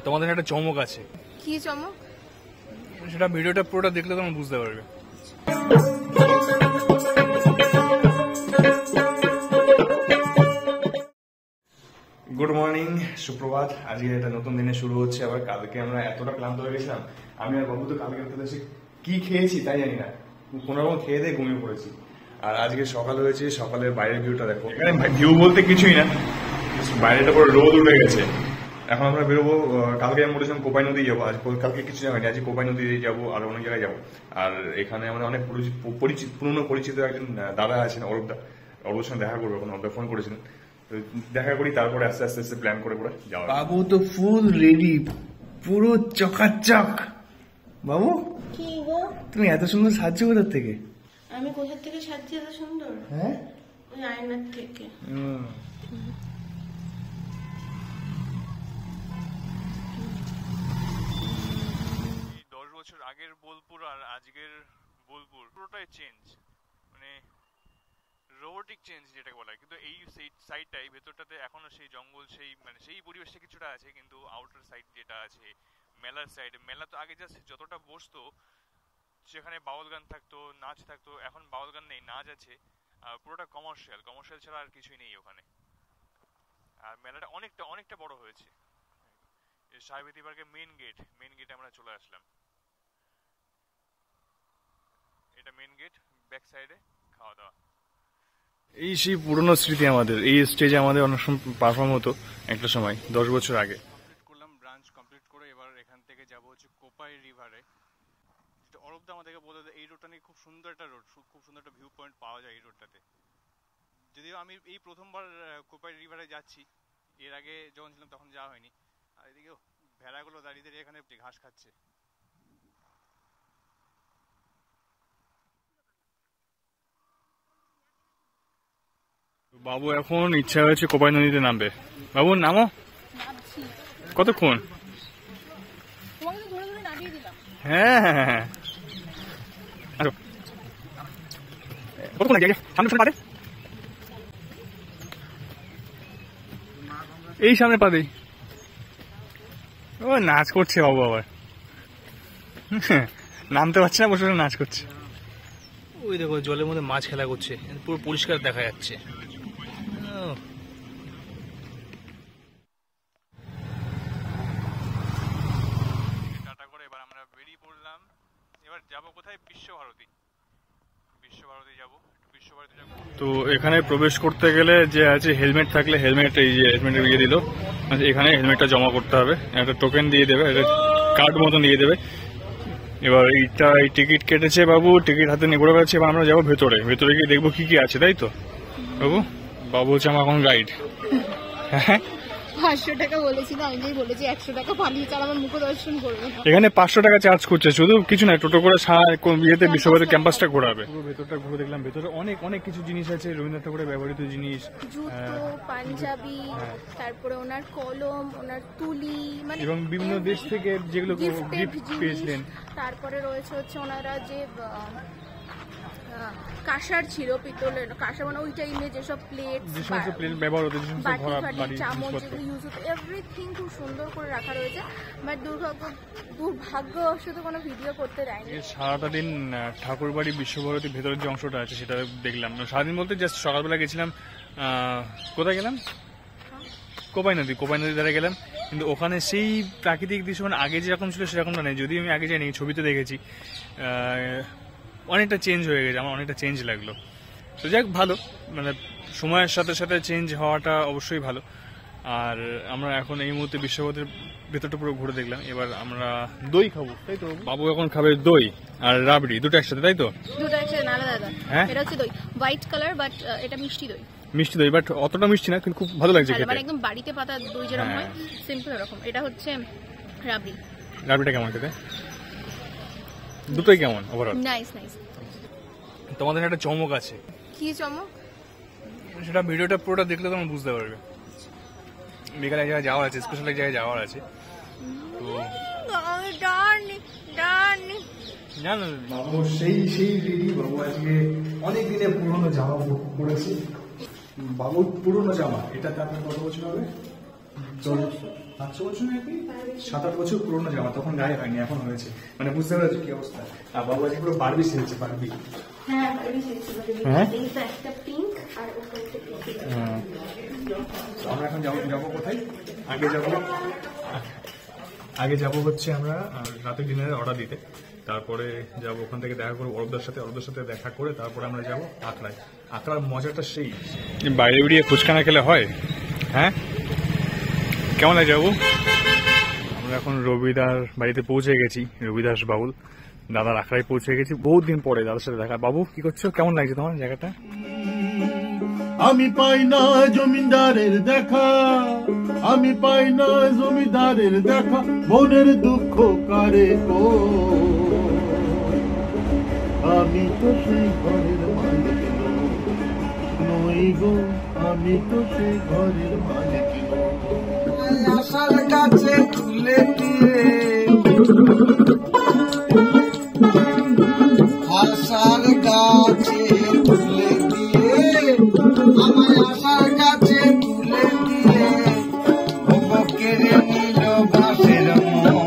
তোমাদের একটা চমক আছে। কি চমক? সেটা ভিডিওটা পুরোটা দেখলে তোমরা বুঝতে পারবে। গুড মর্নিং, সুপ্রভাত। আজকে একটা নতুন দিনে শুরু হচ্ছে আবার। কালকে আমরা এতটা ক্লান্ত হয়ে গেছিলাম, আমি আর বাবু তো কালকে এসে কি খেয়েছি তাই জানি না, কোনো রকম খেয়ে দিয়ে ঘুমিয়ে পড়েছি। আর আজকে সকাল হয়েছে, সকালের বাইরের ভিউটা দেখো। এখানে ভিউ বলতে কিছুই না, বাইরেটা পুরো রোদ উঠে গেছে। এখন আমরা বেরোবো। কালকে আমি বলেছিলাম কোপাই নদী যাবো, আজ কালকে কিছু যাবেনি, আজ কোপাই নদী যাবো আর অনেক জায়গায় যাবো। আর এখানে আমাদের অনেক পুরনো পরিচিত একজন দাদা আছেন, অরূপের সঙ্গে দেখা করবো। এখন অরূপ ফোন করেছিলেন, দেখা করি, তারপরে আস্তে আস্তে আস্তে প্ল্যান করে করে যাওয়া। বাবু তো ফুল রেডি, পুরো চকাচক। বাবু কি গো, তুমি এত সুন্দর সাজছো কোথার থেকে? আমি কোথা থেকে সাজছি এত সুন্দর? হ্যাঁ, ওই আয়নার থেকে। 10 বছর আগের বোলপুর আর আজকের বোলপুর পুরোটাই চেঞ্জ, মানে রোবোটিক চেঞ্জ যেটা বলা হয়। কিন্তু এই সাইডটাই ভেতরটাতে এখনো সেই জঙ্গল, সেই মানে সেই পরিবেশটা কিছুটা আছে, কিন্তু আউটার সাইড যেটা আছে মেলার সাইড, মেলা তো আগে জাস্ট যতটা বসতো সেখানে বাউল গান থাকতো, নাচ থাকতো, এখন বাউল গান নেই, নাচ আছে। পুরোটা কমার্শিয়াল ছাড়া আর কিছুই নেই ওখানে। আর মেলাটা অনেকটা অনেকটা বড় হয়েছে। সাহেবেতি পার্কের মেন গেটে আমরা চলে আসলাম। এটা মেন গেট, ব্যাক সাইডে খাওয়া দাওয়া। এই সেই পুরনো স্মৃতি আমাদের। এই স্টেজে আমাদের অনেক সময় পারফর্ম হতো একটা সময় 10 বছর আগে। কমপ্লিট করলাম, ব্রাঞ্চ কমপ্লিট করে এবার এখান থেকে যাব হচ্ছে কোপাই রিভারে। যেটা অরূপদা আমাদেরকে বলে, এই রোডটা নিয়ে খুব সুন্দর একটা রোড, খুব সুন্দর একটা ভিউ পয়েন্ট পাওয়া যায় এই রোডটাতে। যদিও আমি এই প্রথমবার কোপাই রিভারে যাচ্ছি, এর আগে যখন ছিলাম তখন যাওয়া হয়নি। আর এদিকে ভেড়াগুলো দাঁড়িয়ে দাঁড়িয়ে এখানে ঘাস খাচ্ছে। বাবু এখন ইচ্ছা হয়েছে কোপাই নদীতে নামবে। বাবু নামো। কতক্ষণ? হ্যাঁ হ্যাঁ হ্যাঁ, কতক্ষণ লাগে? সামনে পারে, এই সামনে পাবেই। ও নাচ করছে বাবু, আবার নামতে পারছে না, বসে বসে নাচ করছে। ওই দেখো জলের মধ্যে মাছ খেলা করছে, পুরো পরিষ্কার দেখা যাচ্ছে। টাটা করে এবার আমরা বেরিয়ে পড়লাম। এবার যাবো কোথায়? বিশ্বভারতী যাবো। তো এখানে প্রবেশ করতে গেলে যে আছে হেলমেট থাকলে হেলমেট, এই যে হেলমেটের ইয়ে দিল, এখানে হেলমেটটা জমা করতে হবে, একটা টোকেন দিয়ে দেবে, একটা কার্ড মতন দিয়ে দেবে। এবার এইটা এই টিকিট কেটেছে বাবু, টিকিট হাতে নিয়ে ঘুরে বেড়াচ্ছে। এবার আমরা যাবো ভেতরে গিয়ে দেখবো কি কি আছে, তাই তো বাবু হচ্ছে আমার এখন গাইড। হ্যাঁ 500 টাকা বলেছিল, আমি যেই বলেছি 100 টাকা পালিয়ে চাল, আমার মুখ দর্শন করবে। এখানে 500 টাকা চার্জ করছে, শুধু কিছু না, টোটো করে বিয়েতে বিশ্বভারতী ক্যাম্পাসটা ঘোরাবে। পুরো ভেতরটা ঘুরে দেখলাম, ভেতরে অনেক অনেক কিছু জিনিস আছে, রবীন্দ্রনাথ ঠাকুরের ব্যবহৃত জিনিস, জুতো, পাঞ্জাবি, তারপরে ওনার কলম, ওনার তুলি, মানে এবং বিভিন্ন দেশ থেকে যেগুলো গিফট পেয়েছিলেন। তারপরে রয়েছে হচ্ছে ওনারা যে কাঁসার ছিল, পিতলের কাঁসা, মানে ওই টাইমে যেসব প্লেট, যে সমস্ত প্লেট ব্যবহার হতো, যে সমস্ত বাটি, চামচ যেগুলো ইউজ হতো, এভরিথিং খুব সুন্দর করে রাখা রয়েছে। বাট দুর্ভাগ্যবশত কোনো ভিডিও করতে দেয়নি। সারাটা দিন ঠাকুরবাড়ি বিশ্বভারতী ভেতরের যে অংশটা আছে সেটা দেখলাম। সারাদিন বলতে জাস্ট সকালবেলা গেছিলাম, কোথায় গেলাম? কোপাই নদী ধারে গেলাম। কিন্তু ওখানে সেই প্রাকৃতিক দৃশ্য মানে আগে যেরকম ছিল সেরকমটা নেই। যদিও আমি আগে যাইনি, ছবিতে দেখেছি, অনেকটা চেঞ্জ হয়ে গেছে, আমার অনেকটা চেঞ্জ লাগলো। তো যাক, ভালো, মানে সময়ের সাথে সাথে চেঞ্জ হওয়াটা অবশ্যই ভালো। আর আমরা এখন এই মুহূর্তে বিশ্বভারতীর ভেতরটা পুরো ঘুরে দেখলাম। এবার আমরা দই খাবো, তাই তো? বাবু এখন খাবে দই আর রাবড়ি, দুটো একসাথে, তাই তো? দুটো একসাথে না দাদা, হ্যাঁ এটা হচ্ছে দই, হোয়াইট কালার, বাট এটা মিষ্টি দই, বাট অতটা মিষ্টি না, কিন্তু খুব ভালো লাগছে খেতে, মানে একদম বাড়িতে পাতা দই যেরকম হয় সিম্পল এরকম। এটা হচ্ছে রাবড়িটা কেমন খেতে? দুটোই কেমন ওভারঅল? নাইস। তোমাদের একটা চমক আছে। কি চমক? সেটা ভিডিওটা পুরোটা দেখলে তোমরা বুঝতে পারবে। বিকালে এক জায়গায় যাওয়ার আছে, স্পেশাল এক জায়গায় যাওয়ার আছে। তো না সেই রেডি। বাবু আজকে অনেক দিনের পুরনো জামা পড়েছে, বাবুর পুরনো জামা। এটা তারপরে কত বছর হবে? 5-6 বছর নাকি 7-8 বছর পুরোনো জামা, তখন গায়ে হয়নি, এখন হয়েছে। মানে বুঝতে পারছো কি অবস্থা। আর বাবু আজকে পুরো বারবি সেজেছে, বারবি। হ্যাঁ বারবি সেজেছে, হ্যাঁ? এইটা একটা পিঙ্ক আর ওটা একটা পিঙ্ক। হ্যাঁ। তো আমরা এখন যাবো কোথায়? আগে যাবো হচ্ছে আমরা রাতের ডিনারের অর্ডার দিতে, তারপরে যাবো ওখান থেকে দেখা করবো অরূপদার সাথে দেখা করে তারপরে আমরা যাবো আখড়ায়। আখড়ার মজাটা সেই, বাইরে বেরিয়ে ফুচকা না খেলে হয়? হ্যাঁ, কেমন লাগে যাবো? আমরা এখন রবিদার বাড়িতে পৌঁছে গেছি, রবিদাস বাউল দাদার আখড়ায় পৌঁছে গেছি। বহুত দিন পরে দাদার সাথে দেখা। বাবু কি করছো, কেমন লাগছে তোমার জায়গাটা? আমি পাই না জমিদারের দেখা, আমি পাই না জমিদারের দেখা, মনের দুঃখ কারে গো, আমি তো সেই ঘরের মালিক নই গো, আমি তো সেই ঘরের মালিক নই। আশার কাছে তুলে দিয়ে, আশার কাছে তুলে দিয়ে, আমার আশার কাছে তুলে দিয়ে, ও কেড়ে নিল বাসের মই।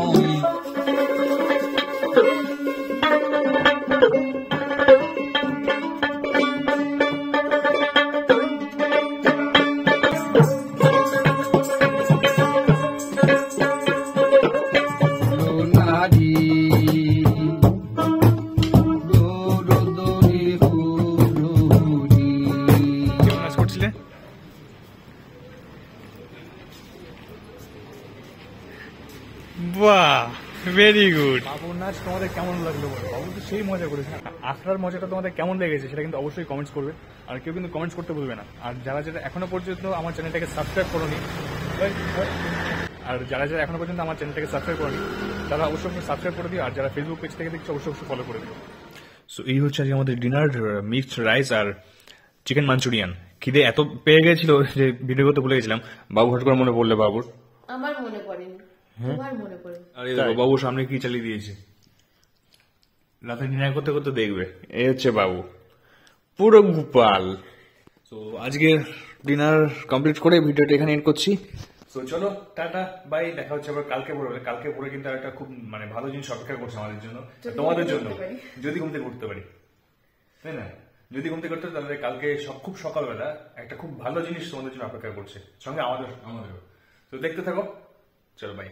বাহ, ভেরি গুড। বাবুর নাচ তোমাদের কেমন লাগলো বলো? বাবু তো সেই মজা করেছে। আখড়ার মজাটা তোমাদের কেমন লেগেছে সেটা কিন্তু অবশ্যই কমেন্টস করবে, আর কেউ কিন্তু কমেন্টস করতে ভুলবে না। আর যারা এখনো পর্যন্ত আমার চ্যানেলটাকে সাবস্ক্রাইব করোনি, তারা অবশ্যই সাবস্ক্রাইব করে দিও। আর যারা ফেসবুক পেজ থেকে দেখছো অবশ্যই ফলো করে দিও। সো এই হচ্ছে আজকে আমাদের ডিনার, মিক্সড রাইস আর চিকেন মাঞ্চুরিয়ান। খিদে এত পেয়ে গেছিল যে ভিডিও করতে ভুলে গেছিলাম। বাবু হঠাৎ করে মনে পড়লে বাবুর, আমার মনে পড়েনি, তোমার মনে পড়ে। আরে দেখো বাবু সামনে কি চালিয়ে দিয়েছে, রাতে ডিনার করতে করতে দেখবে। এই হচ্ছে বাবু, পুরো গোপাল। তো আজকে ডিনার কমপ্লিট করে ভিডিওটা এখানে এন্ড করছি। তো চলো টাটা বাই, দেখা হচ্ছে আবার কালকে ভোরে। কালকে ভোরে কিন্তু একটা খুব মানে ভালো জিনিস অপেক্ষা করছে আমাদের জন্য, তোমাদের জন্য, যদি ঘুম থেকে উঠতে পারি, তাই না? যদি ঘুম থেকে উঠতে তাহলে কালকে খুব সকালবেলা একটা খুব ভালো জিনিস তোমাদের জন্য অপেক্ষা করছে, সঙ্গে আমাদেরও। তো দেখতে থাকো, চলো বাই।